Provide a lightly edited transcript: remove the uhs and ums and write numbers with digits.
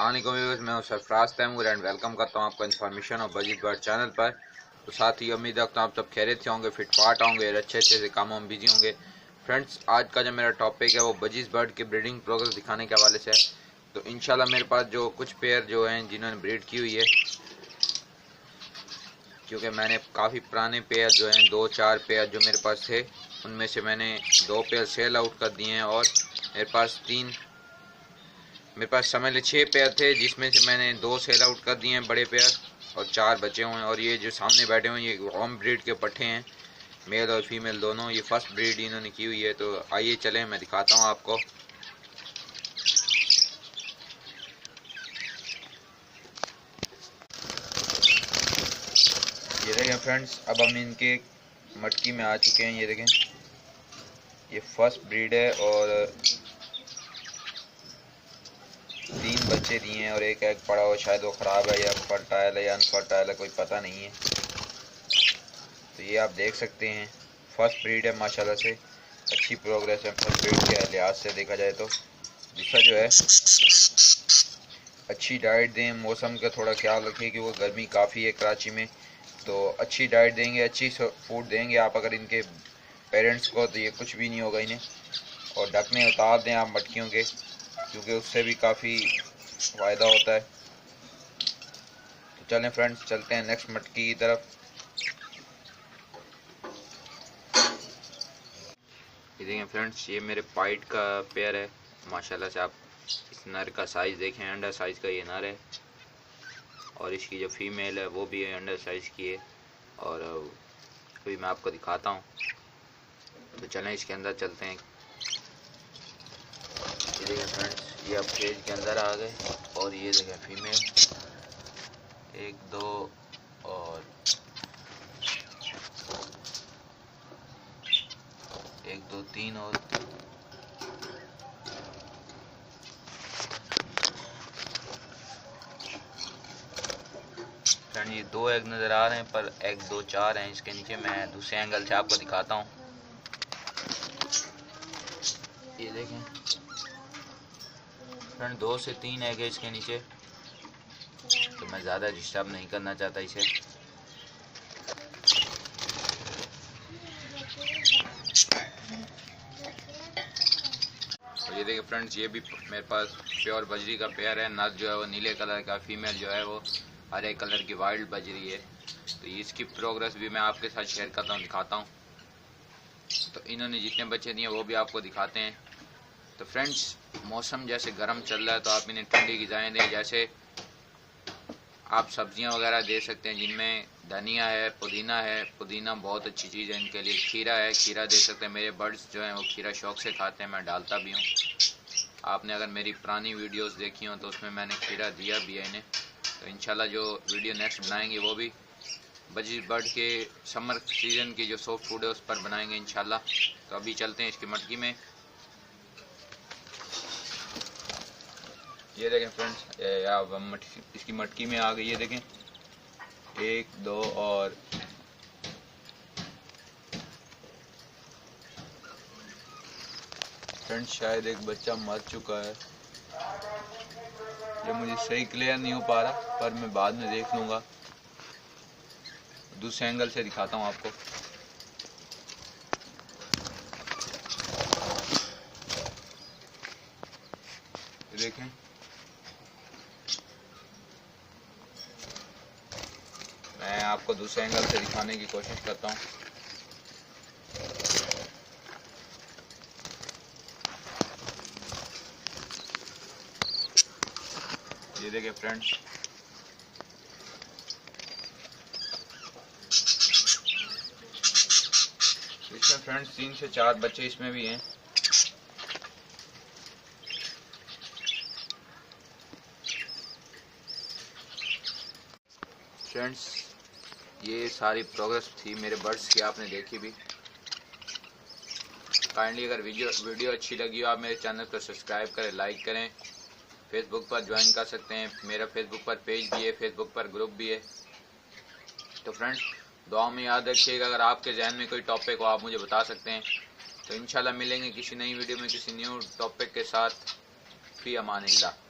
अस्सलाम वालेकुम व्यूअर्स, मैं हूं सरफराज तैमूर एंड वेलकम करता हूं आपको इन्फॉर्मेशन और बजीज बर्ड चैनल पर। तो साथ ही उम्मीद रखता हूं आप सब खैरियत से होंगे, फिटफाट होंगे, अच्छे से कामों में बिजी होंगे। फ्रेंड्स, आज का जो मेरा टॉपिक है वो बजीज बर्ड के ब्रीडिंग प्रोग्रेस दिखाने के हवाले से है। तो इंशाल्लाह मेरे पास जो कुछ पेयर जो हैं जिन्होंने ब्रीड की हुई है, क्योंकि मैंने काफ़ी पुराने पेयर जो हैं 2-4 पेयर जो मेरे पास थे उनमें से मैंने 2 पेयर सेल आउट कर दिए हैं और मेरे पास समझ ले 6 पेयर थे, जिसमें से मैंने 2 सेल आउट कर दिए हैं बड़े पेयर और 4 बचे हुए हैं। और ये जो सामने बैठे हुए हैं ये होम ब्रीड के पट्ठे हैं, मेल और फीमेल दोनों। ये फर्स्ट ब्रीड इन्होंने की हुई है। तो आइए चलें मैं दिखाता हूँ आपको। ये देखें फ्रेंड्स, अब हम इनके मटकी में आ चुके हैं। ये देखें, ये फर्स्ट ब्रीड है और 3 बच्चे दिए हैं और एक एग पड़ा हुआ, शायद वो ख़राब है या फर्टाइल है या अनफर्टाइल है, कोई पता नहीं है। तो ये आप देख सकते हैं फर्स्ट ब्रीड है, माशाल्लाह से अच्छी प्रोग्रेस है फर्स्ट ब्रीड के लिहाज से देखा जाए। तो दूसरा जो है, अच्छी डाइट दें, मौसम का थोड़ा ख्याल रखें कि वो गर्मी काफ़ी है कराची में। तो अच्छी डाइट देंगे, अच्छी फूड देंगे आप अगर इनके पेरेंट्स को, तो ये कुछ भी नहीं होगा इन्हें। और ढकने उतार दें आप मटकियों के, क्योंकि उससे भी काफ़ी फ़ायदा होता है। तो चलें फ्रेंड्स, चलते हैं नेक्स्ट मटकी की तरफ। ये देखें फ्रेंड्स, ये मेरे पाइट का पेयर है, माशाल्लाह से। आप इस नर का साइज़ देखें, अंडर साइज़ का ये नर है और इसकी जो फीमेल है वो भी अंडर साइज़ की है। और अभी मैं आपको दिखाता हूँ। तो चलें इसके अंदर चलते हैं। ये देखें फ्रेंड्स, ये अब केज के अंदर आ गए और ये देखें फीमेल 1 2 और 1 2 3 और फ्रेंड ये 2 एग नज़र आ रहे हैं, पर एग 2-4 हैं इसके नीचे। मैं दूसरे एंगल से आपको दिखाता हूँ। ये देखें फ्रेंड, 2 से 3 एग है इसके नीचे। तो मैं ज़्यादा डिस्टर्ब नहीं करना चाहता इसे। और ये देखिए फ्रेंड्स, ये भी मेरे पास प्योर बजरी का पेयर है। नर जो है वो नीले कलर का, फीमेल जो है वो हरे कलर की वाइल्ड बजरी है। तो इसकी प्रोग्रेस भी मैं आपके साथ शेयर करता हूँ, दिखाता हूँ। तो इन्होंने जितने बच्चे दिए वो भी आपको दिखाते हैं। तो फ्रेंड्स, मौसम जैसे गर्म चल रहा है तो आप इन्हें ठंडी ग़िज़ाएँ दें। जैसे आप सब्जियां वगैरह दे सकते हैं, जिनमें धनिया है, पुदीना है। पुदीना बहुत अच्छी चीज़ है इनके लिए। खीरा है, खीरा दे सकते हैं। मेरे बर्ड्स जो हैं वो खीरा शौक़ से खाते हैं, मैं डालता भी हूँ। आपने अगर मेरी पुरानी वीडियोस देखी हो तो उसमें मैंने खीरा दिया भी है इन्हें। तो इंशाल्लाह जो वीडियो नेक्स्ट बनाएंगे वो भी बजीज बर्ड के समर सीज़न की जो सॉफ्ट फूड है उस पर बनाएंगे इंशाल्लाह। तो अभी चलते हैं इसकी मटकी में। ये देखें फ्रेंड्स, इसकी मटकी में आ गई। ये देखें 1 2 और फ्रेंड्स, शायद एक बच्चा मर चुका है। ये मुझे सही क्लियर नहीं हो पा रहा, पर मैं बाद में देख लूँगा। दूसरे एंगल से दिखाता हूँ आपको। ये देखें, मैं आपको दूसरे एंगल से दिखाने की कोशिश करता हूँ। ये देखिए फ्रेंड्स, इसमें फ्रेंड्स 3 से 4 बच्चे इसमें भी हैं। फ्रेंड्स, ये सारी प्रोग्रेस थी मेरे बर्ड्स की, आपने देखी भी। काइंडली अगर वीडियो अच्छी लगी हो, आप मेरे चैनल को सब्सक्राइब करें, लाइक करें। फेसबुक पर ज्वाइन कर सकते हैं, मेरा फेसबुक पर पेज भी है, फेसबुक पर ग्रुप भी है। तो फ्रेंड्स, दुआ में याद रखिएगा, अगर आपके जहन में कोई टॉपिक हो आप मुझे बता सकते हैं। तो इंशाल्लाह मिलेंगे किसी नई वीडियो में किसी न्यू टॉपिक के साथ। फी अमानिल्लाह।